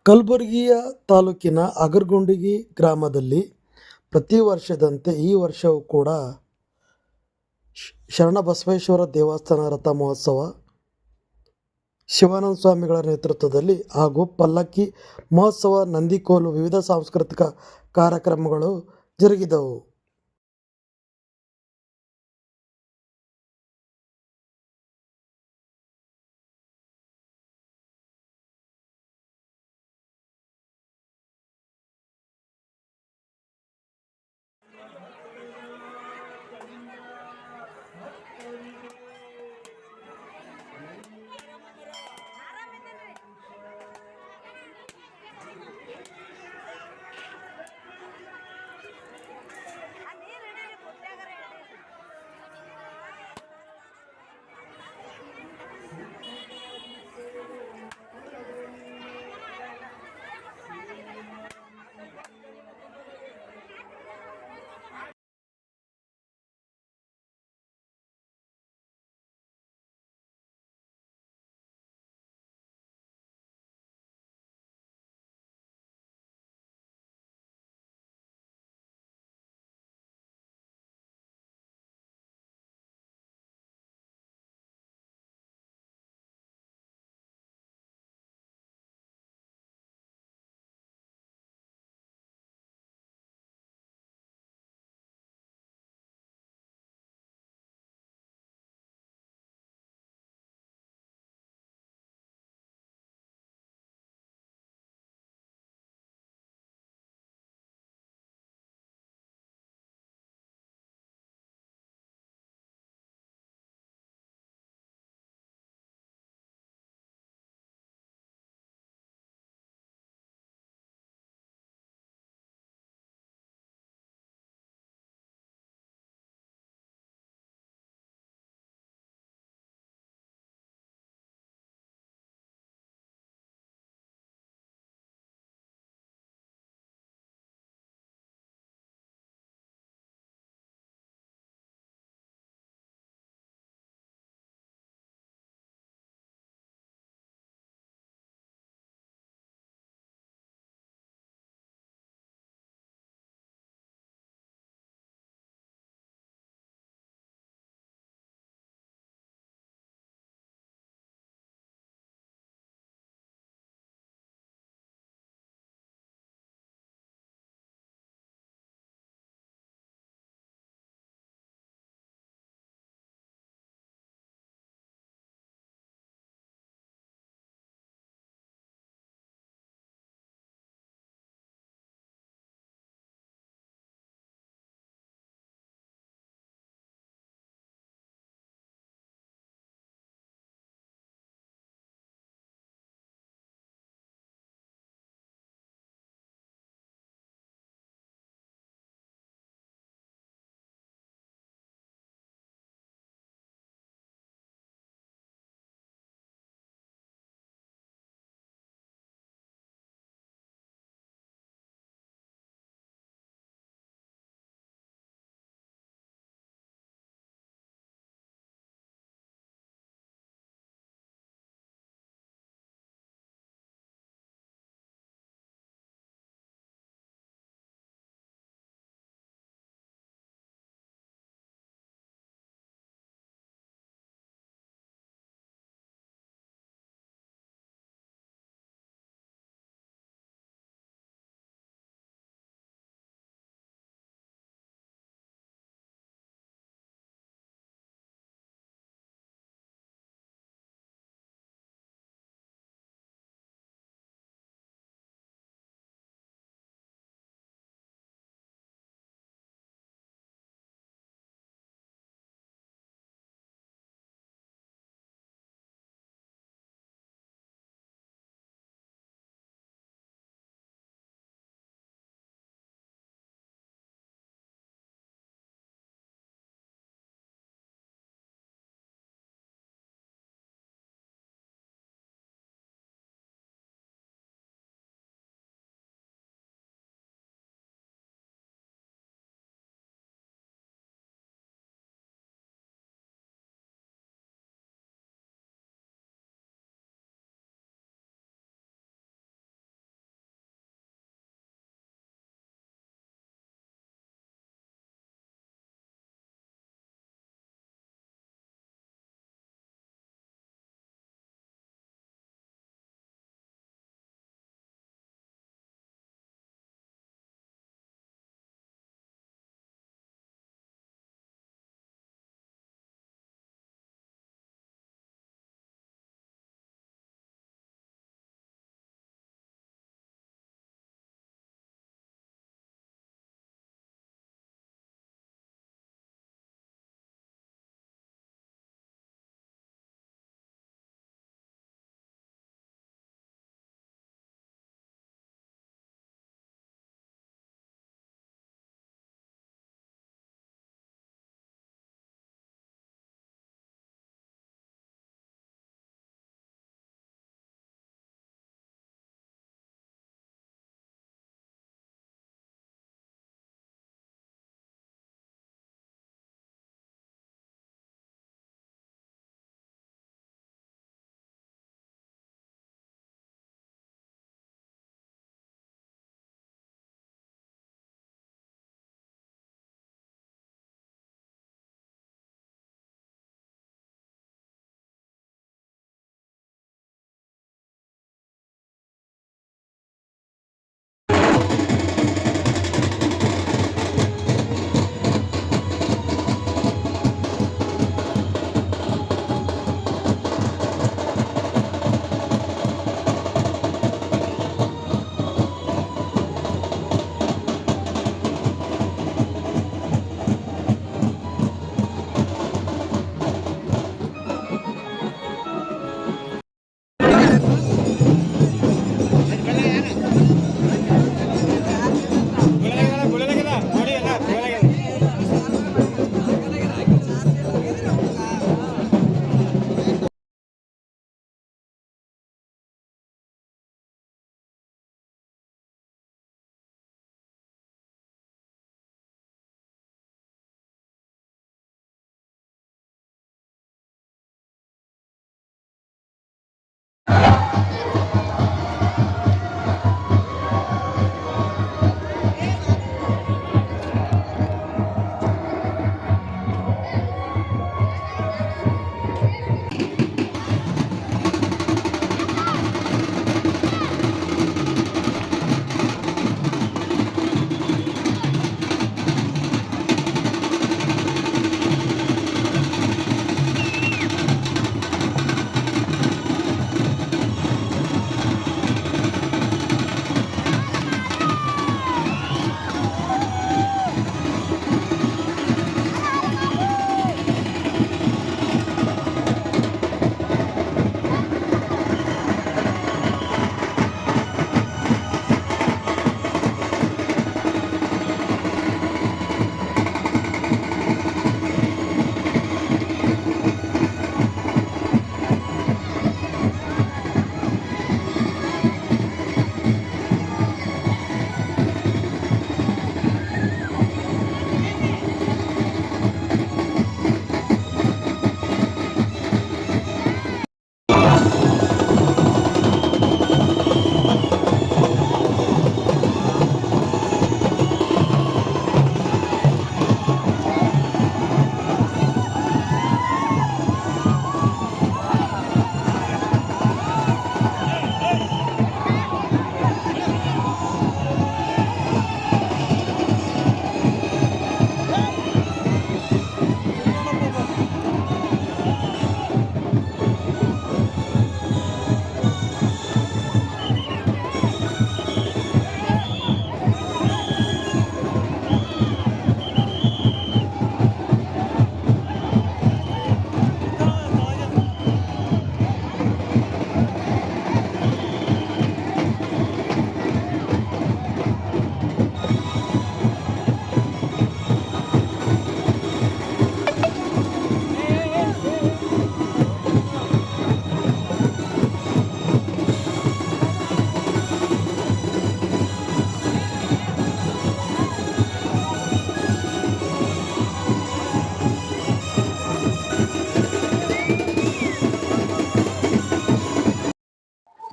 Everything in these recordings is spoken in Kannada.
ಕಲಬುರಗಿಯ ತಾಲೂಕಿನ ಅಗರಗುಂಡಿಗಿ ಗ್ರಾಮದಲ್ಲಿ ಪ್ರತಿ ವರ್ಷದಂತೆ ಈ ವರ್ಷವೂ ಕೂಡ ಶರಣಬಸವೇಶ್ವರ ದೇವಸ್ಥಾನ ರಥ ಮಹೋತ್ಸವ ಶಿವಾನಂದ ಸ್ವಾಮಿಗಳ ನೇತೃತ್ವದಲ್ಲಿ ಹಾಗೂ ಪಲ್ಲಕ್ಕಿ ಮಹೋತ್ಸವ, ನಂದಿಕೋಲು, ವಿವಿಧ ಸಾಂಸ್ಕೃತಿಕ ಕಾರ್ಯಕ್ರಮಗಳು ಜರುಗಿದವು.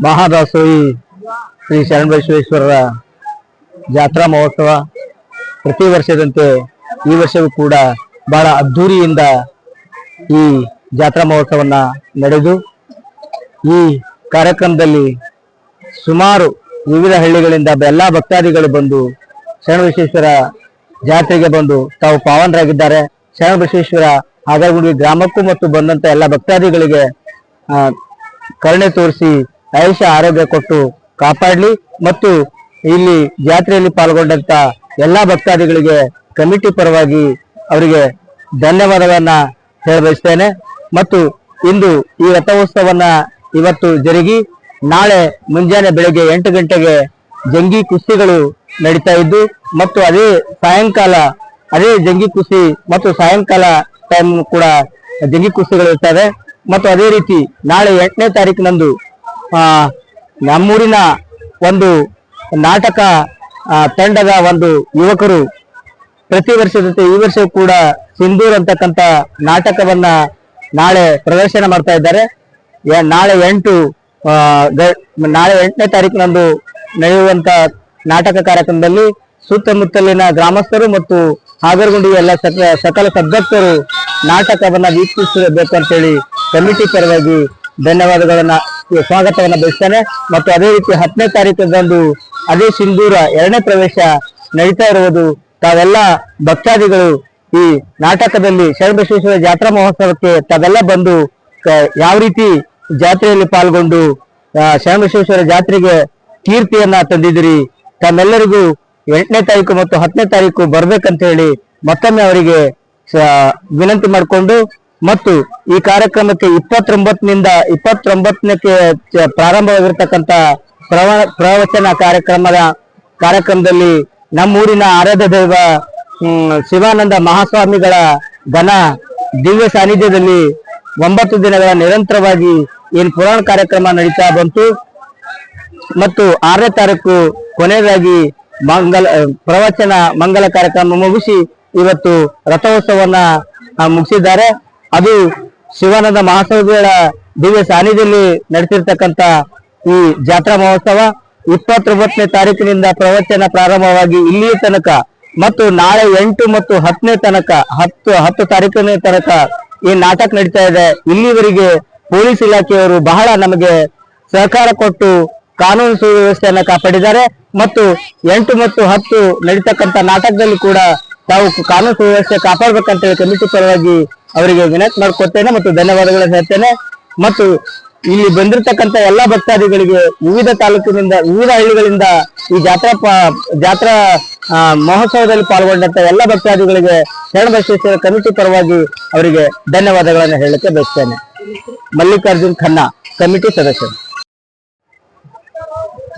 ಮಹಾದಾಸೋಹಿ ಶ್ರೀ ಶರಣಬಸವೇಶ್ವರರ ಜಾತ್ರಾ ಮಹೋತ್ಸವ ಪ್ರತಿ ವರ್ಷದಂತೆ ಈ ವರ್ಷವೂ ಕೂಡ ಬಹಳ ಅದ್ಧೂರಿಯಿಂದ ಈ ಜಾತ್ರಾ ಮಹೋತ್ಸವನ್ನ ನಡೆದು ಈ ಕಾರ್ಯಕ್ರಮದಲ್ಲಿ ಸುಮಾರು ವಿವಿಧ ಹಳ್ಳಿಗಳಿಂದ ಎಲ್ಲ ಭಕ್ತಾದಿಗಳು ಬಂದು ಶರಣಬಸವೇಶ್ವರ ಜಾತ್ರೆಗೆ ಬಂದು ತಾವು ಪಾವನರಾಗಿದ್ದಾರೆ. ಶರಣಬಸವೇಶ್ವರ ಆಗರಗುಂಡಿ ಗ್ರಾಮಕ್ಕೂ ಮತ್ತು ಬಂದಂತ ಎಲ್ಲ ಭಕ್ತಾದಿಗಳಿಗೆ ಕರುಣೆ ತೋರಿಸಿ ಆಯುಷ್ಯ ಆರೋಗ್ಯ ಕೊಟ್ಟು ಕಾಪಾಡಲಿ ಮತ್ತು ಇಲ್ಲಿ ಜಾತ್ರೆಯಲ್ಲಿ ಪಾಲ್ಗೊಂಡಂತ ಎಲ್ಲಾ ಭಕ್ತಾದಿಗಳಿಗೆ ಕಮಿಟಿ ಪರವಾಗಿ ಅವರಿಗೆ ಧನ್ಯವಾದಗಳನ್ನ ಹೇಳಬಯಸ್ತೇನೆ. ಮತ್ತು ಇಂದು ಈ ರಥೋತ್ಸವನ್ನ ಇವತ್ತು ಜರುಗಿ ನಾಳೆ ಮುಂಜಾನೆ ಬೆಳಗ್ಗೆ 8 ಗಂಟೆಗೆ ಜಂಗಿ ಕುಸ್ತಿಗಳು ನಡೀತಾ ಇದ್ದು ಮತ್ತು ಅದೇ ಸಾಯಂಕಾಲ ಅದೇ ಜಂಗಿ ಕುಸ್ತಿ ಮತ್ತು ಸಾಯಂಕಾಲ ಟೈಮ್ ಕೂಡ ಜಂಗಿ ಕುಸ್ತಿಗಳು ಇರ್ತವೆ. ಮತ್ತು ಅದೇ ರೀತಿ ನಾಳೆ 8ನೇ ತಾರೀಕಿನಂದು ನಮ್ಮೂರಿನ ಒಂದು ನಾಟಕ ತಂಡದ ಒಂದು ಯುವಕರು ಪ್ರತಿ ವರ್ಷದಂತೆ ಈ ವರ್ಷ ಕೂಡ ಸಿಂಧೂರ್ ಅಂತಕ್ಕಂಥ ನಾಟಕವನ್ನ ನಾಳೆ ಪ್ರದರ್ಶನ ಮಾಡ್ತಾ ಇದ್ದಾರೆ. ನಾಳೆ 8ನೇ ತಾರೀಕಿನಂದು ನಡೆಯುವಂತ ನಾಟಕ ಕಾರ್ಯಕ್ರಮದಲ್ಲಿ ಸುತ್ತಮುತ್ತಲಿನ ಗ್ರಾಮಸ್ಥರು ಮತ್ತು ಆಗರಗುಂಡಿ ಎಲ್ಲ ಸಕಲ ಸದ್ಭಕ್ತರು ನಾಟಕವನ್ನ ವೀಕ್ಷಿಸಬೇಕಂತೇಳಿ ಕಮಿಟಿ ಪರವಾಗಿ ಧನ್ಯವಾದಗಳನ್ನ ಸ್ವಾಗತವನ್ನ ಬಯಸ್ತೇನೆ. ಮತ್ತು ಅದೇ ರೀತಿ 10ನೇ ತಾರೀಕದಂದು ಅದೇ ಸಿಂಧೂರ 2ನೇ ಪ್ರವೇಶ ನಡೀತಾ ಇರುವುದು ತಾವೆಲ್ಲ ಭಕ್ತಾದಿಗಳು ಈ ನಾಟಕದಲ್ಲಿ ಶರಣಬಸವೇಶ್ವರ ಜಾತ್ರಾ ಮಹೋತ್ಸವಕ್ಕೆ ತಾವೆಲ್ಲ ಬಂದು ಯಾವ ರೀತಿ ಜಾತ್ರೆಯಲ್ಲಿ ಪಾಲ್ಗೊಂಡು ಶರಣಬಸವೇಶ್ವರ ಜಾತ್ರೆಗೆ ಕೀರ್ತಿಯನ್ನ ತಂದಿದ್ದೀರಿ, ತಮ್ಮೆಲ್ಲರಿಗೂ 8ನೇ ತಾರೀಕು ಮತ್ತು 10ನೇ ತಾರೀಕು ಬರ್ಬೇಕಂತ ಹೇಳಿ ಮತ್ತೊಮ್ಮೆ ಅವರಿಗೆ ವಿನಂತಿ ಮಾಡಿಕೊಂಡು ಮತ್ತು ಈ ಕಾರ್ಯಕ್ರಮಕ್ಕೆ 29ಕ್ಕೆ ಪ್ರಾರಂಭವಾಗಿರ್ತಕ್ಕಂಥ ಪ್ರವಚನ ಕಾರ್ಯಕ್ರಮದಲ್ಲಿ ನಮ್ಮೂರಿನ ಆರಾಧ್ಯ ದೈವ ಶಿವಾನಂದ ಮಹಾಸ್ವಾಮಿಗಳ ಘನ ದಿವ್ಯ ಸಾನ್ನಿಧ್ಯದಲ್ಲಿ 9 ದಿನಗಳ ನಿರಂತರವಾಗಿ ಏನು ಪುರಾಣ ಕಾರ್ಯಕ್ರಮ ನಡೀತಾ ಬಂತು ಮತ್ತು 6ನೇ ತಾರೀಕು ಕೊನೆಯದಾಗಿ ಪ್ರವಚನ ಮಂಗಲ ಕಾರ್ಯಕ್ರಮ ಮುಗಿಸಿ ಇವತ್ತು ರಥೋತ್ಸವನ್ನ ಮುಗಿಸಿದ್ದಾರೆ. ಅದು ಶಿವಾನಂದ ಮಹಾಸ್ವಾಮಿಗಳ ದಿವ್ಯ ಸಾನ್ನಿಧ್ಯದಲ್ಲಿ ನಡೆಸಿರ್ತಕ್ಕಂಥ ಈ ಜಾತ್ರಾ ಮಹೋತ್ಸವ 29ನೇ ತಾರೀಕಿನಿಂದ ಪ್ರವಚನ ಪ್ರಾರಂಭವಾಗಿ ಇಲ್ಲಿಯ ತನಕ ಮತ್ತು ನಾಳೆ 8 ಮತ್ತು 10ನೇ ತನಕ 10 ತಾರೀಕಿನ ತನಕ ಈ ನಾಟಕ ನಡೀತಾ ಇದೆ. ಇಲ್ಲಿವರೆಗೆ ಪೊಲೀಸ್ ಇಲಾಖೆಯವರು ಬಹಳ ನಮಗೆ ಸಹಕಾರ ಕೊಟ್ಟು ಕಾನೂನು ಸುವ್ಯವಸ್ಥೆಯನ್ನ ಕಾಪಾಡಿದ್ದಾರೆ ಮತ್ತು 8 ಮತ್ತು 10 ನಡೀತಕ್ಕಂಥ ನಾಟಕದಲ್ಲಿ ಕೂಡ ತಾವು ಕಾನೂನು ಸುವ್ಯವಸ್ಥೆ ಕಾಪಾಡಬೇಕಂತ ಹೇಳಿ ಕಮಿಟಿ ಪರವಾಗಿ ಅವರಿಗೆ ವಿನಂತಿ ಮಾಡ್ಕೊತೇನೆ ಮತ್ತು ಧನ್ಯವಾದಗಳನ್ನು ಹೇಳ್ತೇನೆ. ಮತ್ತು ಇಲ್ಲಿ ಬಂದಿರತಕ್ಕಂಥ ಎಲ್ಲಾ ಭಕ್ತಾದಿಗಳಿಗೆ ವಿವಿಧ ತಾಲೂಕಿನಿಂದ ವಿವಿಧ ಹಳ್ಳಿಗಳಿಂದ ಈ ಜಾತ್ರಾ ಮಹೋತ್ಸವದಲ್ಲಿ ಪಾಲ್ಗೊಂಡಂತ ಎಲ್ಲ ಭಕ್ತಾದಿಗಳಿಗೆ ಶರಣಬಸವೇಶ್ವರ ಕಮಿಟಿ ಪರವಾಗಿ ಅವರಿಗೆ ಧನ್ಯವಾದಗಳನ್ನು ಹೇಳಲಿಕ್ಕೆ ಬಯಸ್ತೇನೆ. ಮಲ್ಲಿಕಾರ್ಜುನ್ ಖನ್ನಾ, ಕಮಿಟಿ ಸದಸ್ಯರು.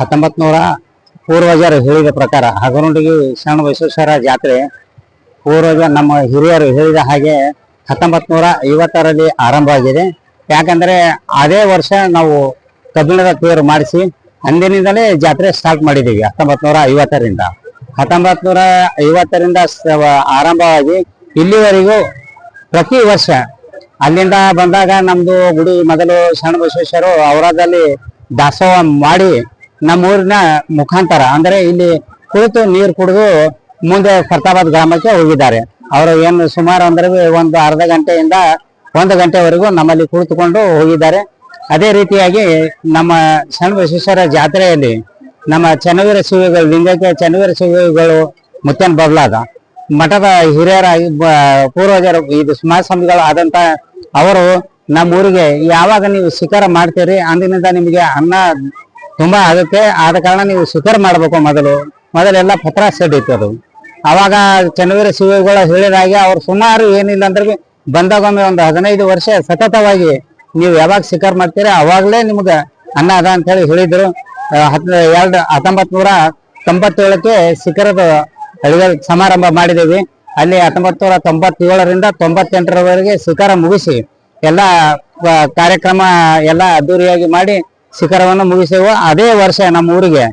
1900 ಪೂರ್ವಜರು ಹೇಳಿದ ಪ್ರಕಾರ ಆಗರಗುಂಡಿಗೆ ಶರಣಬಸವೇಶ್ವರ ಜಾತ್ರೆ ಪೂರ್ವಜ ನಮ್ಮ ಹಿರಿಯರು ಹೇಳಿದ ಹಾಗೆ 1950ರಲ್ಲಿ ಆರಂಭವಾಗಿದೆ. ಯಾಕಂದ್ರೆ ಅದೇ ವರ್ಷ ನಾವು ಕಬ್ಬಿಣದ ತೇರು ಮಾಡಿಸಿ ಅಂದಿನಿಂದಲೇ ಜಾತ್ರೆ ಸ್ಟಾರ್ಟ್ ಮಾಡಿದ್ದೀವಿ. 1950ರಿಂದ 1950ರಿಂದ ಆರಂಭವಾಗಿ ಇಲ್ಲಿವರೆಗೂ ಪ್ರತಿ ವರ್ಷ ಅಲ್ಲಿಂದ ಬಂದಾಗ ನಮ್ದು ಗುಡಿ ಮೊದಲು ಶರಣಬಸವೇಶ್ವರರು ಅವರದಲ್ಲಿ ದಾಸೋಹ ಮಾಡಿ ನಮ್ಮೂರಿನ ಮುಖಾಂತರ ಅಂದ್ರೆ ಇಲ್ಲಿ ಕುಳಿತು ನೀರು ಕುಡಿದು ಮುಂದೆ ಫರ್ತಾಬಾದ್ ಗ್ರಾಮಕ್ಕೆ ಹೋಗಿದ್ದಾರೆ. ಅವರು ಏನು ಸುಮಾರು ಅಂದ್ರೆ ಒಂದು ಅರ್ಧ ಗಂಟೆಯಿಂದ 1 ಗಂಟೆವರೆಗೂ ನಮ್ಮಲ್ಲಿ ಕುಳಿತುಕೊಂಡು ಹೋಗಿದ್ದಾರೆ. ಅದೇ ರೀತಿಯಾಗಿ ನಮ್ಮ ಶರಣಬಸವೇಶ್ವರ ಜಾತ್ರೆಯಲ್ಲಿ ನಮ್ಮ ಚನ್ನವೀರ ಶಿವಗಳು ಲಿಂಗೈಕ್ಯ ಚನ್ನವೀರ ಶಿವಗಳು ಮುತ್ತನ್ ಬದಲಾದ ಮಠದ ಹಿರಿಯರಾಗಿ ಪೂರ್ವಜರು ಇದು ಸ್ವಾಮಿಗಳು ಆದಂತ ಅವರು ನಮ್ಮ ಊರಿಗೆ ಯಾವಾಗ ನೀವು ಶಿಖರ ಮಾಡ್ತೀರಿ ಅಂದಿನಿಂದ ನಿಮಗೆ ಅನ್ನ ತುಂಬಾ ಆಗುತ್ತೆ, ಆದ ಕಾರಣ ನೀವು ಶಿಖರ ಮಾಡ್ಬೇಕು. ಮೊದಲೆಲ್ಲ ಪತ್ರ ಸೆಡ್ ಇತ್ತು ಅದು. ಅವಾಗ ಚನ್ನವೀರ ಶಿವಗಳು ಹೇಳಿದಾಗೆ ಅವ್ರು ಸುಮಾರು ಏನಿಲ್ಲ ಅಂದ್ರೆ ಬಂದಾಗೊಮ್ಮೆ ಒಂದು 15 ವರ್ಷ ಸತತವಾಗಿ ನೀವು ಯಾವಾಗ ಶಿಖರ ಮಾಡ್ತೀರಿ ಅವಾಗ್ಲೇ ನಿಮ್ಗ ಅನ್ನ ಅದ ಅಂತ ಹೇಳಿ ಹೇಳಿದ್ರು. 1997ಕ್ಕೆ ಶಿಖರದ ಅಡಿಗೆ ಸಮಾರಂಭ ಮಾಡಿದ್ದೇವೆ. ಅಲ್ಲಿ 1997ರಿಂದ 98ರವರೆಗೆ ಶಿಖರ ಮುಗಿಸಿ ಎಲ್ಲ ಕಾರ್ಯಕ್ರಮ ಎಲ್ಲ ಅದ್ದೂರಿಯಾಗಿ ಮಾಡಿ ಶಿಖರವನ್ನು ಮುಗಿಸೇವು. ಅದೇ ವರ್ಷ ನಮ್ಮ ಊರಿಗೆ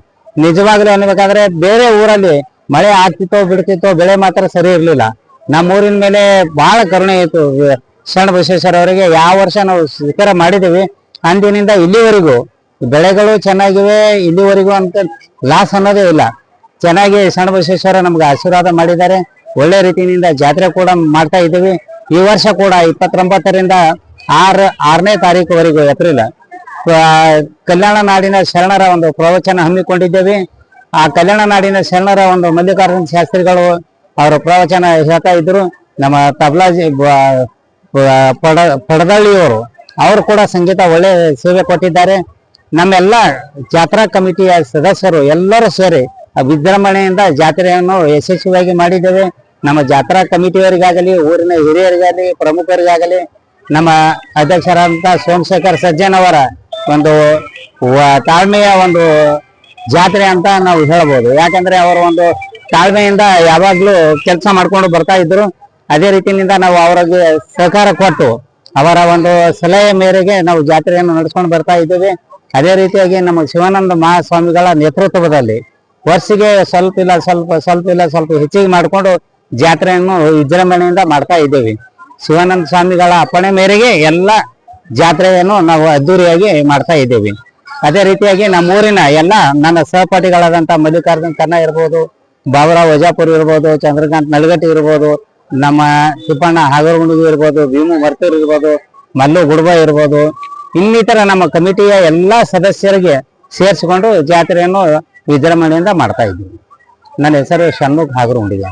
ನಿಜವಾಗ್ಲೂ ಅನ್ಬೇಕಾದ್ರೆ ಬೇರೆ ಊರಲ್ಲಿ ಮಳೆ ಆಗ್ತಿತ್ತೋ ಬಿಡ್ತಿತ್ತೋ ಬೆಳೆ ಮಾತ್ರ ಸರಿ ಇರ್ಲಿಲ್ಲ. ನಮ್ಮ ಊರಿನ ಮೇಲೆ ಬಹಳ ಕರುಣೆ ಇತ್ತು ಶರಣಬಸವೇಶ್ವರ ಅವರಿಗೆ. ಯಾವ ವರ್ಷ ನಾವು ಶಿಖರ ಮಾಡಿದೀವಿ ಅಂದಿನಿಂದ ಇಲ್ಲಿವರೆಗೂ ಬೆಳೆಗಳು ಚೆನ್ನಾಗಿವೆ, ಇಲ್ಲಿವರೆಗೂ ಅಂತ ಲಾಸ್ ಅನ್ನೋದೇ ಇಲ್ಲ. ಚೆನ್ನಾಗಿ ಶರಣ ಬಸವೇಶ್ವರ ನಮ್ಗೆ ಆಶೀರ್ವಾದ ಮಾಡಿದ್ದಾರೆ. ಒಳ್ಳೆ ರೀತಿಯಿಂದ ಜಾತ್ರೆ ಕೂಡ ಮಾಡ್ತಾ ಇದ್ದೀವಿ. ಈ ವರ್ಷ ಕೂಡ 29ರಿಂದ 6ನೇ ತಾರೀಕುವರೆಗೂ ಏಪ್ರಿಲ್ ಕಲ್ಯಾಣ ನಾಡಿನ ಶರಣರ ಒಂದು ಪ್ರವಚನ ಹಮ್ಮಿಕೊಂಡಿದ್ದೇವೆ. ಆ ಕಲ್ಯಾಣ ನಾಡಿನ ಶರಣರ ಒಂದು ಮಲ್ಲಿಕಾರ್ಜುನ ಶಾಸ್ತ್ರಿಗಳು ಅವರ ಪ್ರವಚನ ಹೇಳ್ತಾ ಇದ್ರು. ನಮ್ಮ ತಬಲಾಜಿ ಪಡದಳ್ಳಿಯವರು ಅವರು ಕೂಡ ಸಂಗೀತ ಒಳ್ಳೆ ಸೇವೆ ಕೊಟ್ಟಿದ್ದಾರೆ. ನಮ್ಮೆಲ್ಲ ಜಾತ್ರಾ ಕಮಿಟಿಯ ಸದಸ್ಯರು ಎಲ್ಲರೂ ಸೇರಿ ವಿಜೃಂಭಣೆಯಿಂದ ಜಾತ್ರೆಯನ್ನು ಯಶಸ್ವಿಯಾಗಿ ಮಾಡಿದ್ದೇವೆ. ನಮ್ಮ ಜಾತ್ರಾ ಕಮಿಟಿಯವರಿಗಾಗಲಿ, ಊರಿನ ಹಿರಿಯರಿಗಾಗಲಿ, ಪ್ರಮುಖರಿಗಾಗಲಿ, ನಮ್ಮ ಅಧ್ಯಕ್ಷರಾದಂತಹ ಸೋಮಶೇಖರ್ ಸಜ್ಜನ್ ಅವರ ಒಂದು ತಾಳ್ಮೆಯ ಒಂದು ಜಾತ್ರೆ ಅಂತ ನಾವು ಹೇಳ್ಬೋದು. ಯಾಕಂದ್ರೆ ಅವರು ಒಂದು ತಾಳ್ಮೆಯಿಂದ ಯಾವಾಗ್ಲೂ ಕೆಲಸ ಮಾಡ್ಕೊಂಡು ಬರ್ತಾ ಇದ್ರು. ಅದೇ ರೀತಿಯಿಂದ ನಾವು ಅವರಿಗೆ ಸಹಕಾರ ಕೊಟ್ಟು ಅವರ ಒಂದು ಸಲಹೆ ಮೇರೆಗೆ ನಾವು ಜಾತ್ರೆಯನ್ನು ನಡೆಸ್ಕೊಂಡು ಬರ್ತಾ ಇದ್ದೇವೆ. ಅದೇ ರೀತಿಯಾಗಿ ನಮ್ಮ ಶಿವಾನಂದ ಮಹಾಸ್ವಾಮಿಗಳ ನೇತೃತ್ವದಲ್ಲಿ ವರ್ಷಿಗೆ ಸ್ವಲ್ಪ ಹೆಚ್ಚಿಗೆ ಮಾಡಿಕೊಂಡು ಜಾತ್ರೆಯನ್ನು ವಿಜೃಂಭಣೆಯಿಂದ ಮಾಡ್ತಾ ಇದ್ದೇವೆ. ಶಿವಾನಂದ ಸ್ವಾಮಿಗಳ ಅಪ್ಪಣೆ ಮೇರೆಗೆ ಎಲ್ಲ ಜಾತ್ರೆಯನ್ನು ನಾವು ಅದ್ದೂರಿಯಾಗಿ ಮಾಡ್ತಾ ಇದ್ದೇವೆ. ಅದೇ ರೀತಿಯಾಗಿ ನಮ್ಮೂರಿನ ಎಲ್ಲ ನನ್ನ ಸಹಪಾಠಿಗಳಾದಂಥ ಮಲ್ಲಿಕಾರ್ಜುನ್ ಕನ್ನ ಇರ್ಬೋದು, ಬಾಬುರಾವ್ ವಜಾಪುರ್ ಇರ್ಬೋದು, ಚಂದ್ರಕಾಂತ್ ನಳಗಟ್ಟಿ ಇರ್ಬೋದು, ನಮ್ಮ ತಿಪ್ಪಣ್ಣ ಹಾಗರಗುಂಡಿಗೆ ಇರ್ಬೋದು, ಭೀಮು ಮರ್ತೂರ್ ಇರ್ಬೋದು, ಮಲ್ಲು ಗುಡ್ಬ ಇರ್ಬೋದು, ಇನ್ನಿತರ ನಮ್ಮ ಕಮಿಟಿಯ ಎಲ್ಲಾ ಸದಸ್ಯರಿಗೆ ಸೇರಿಸಿಕೊಂಡು ಜಾತ್ರೆಯನ್ನು ವಿಜೃಂಭಣೆಯಿಂದ ಮಾಡ್ತಾ ಇದ್ದೀವಿ. ನನ್ನ ಹೆಸರು ಷಣ್ಮುಖ್ ಹಾಗರಗುಂಡಿಗೆ.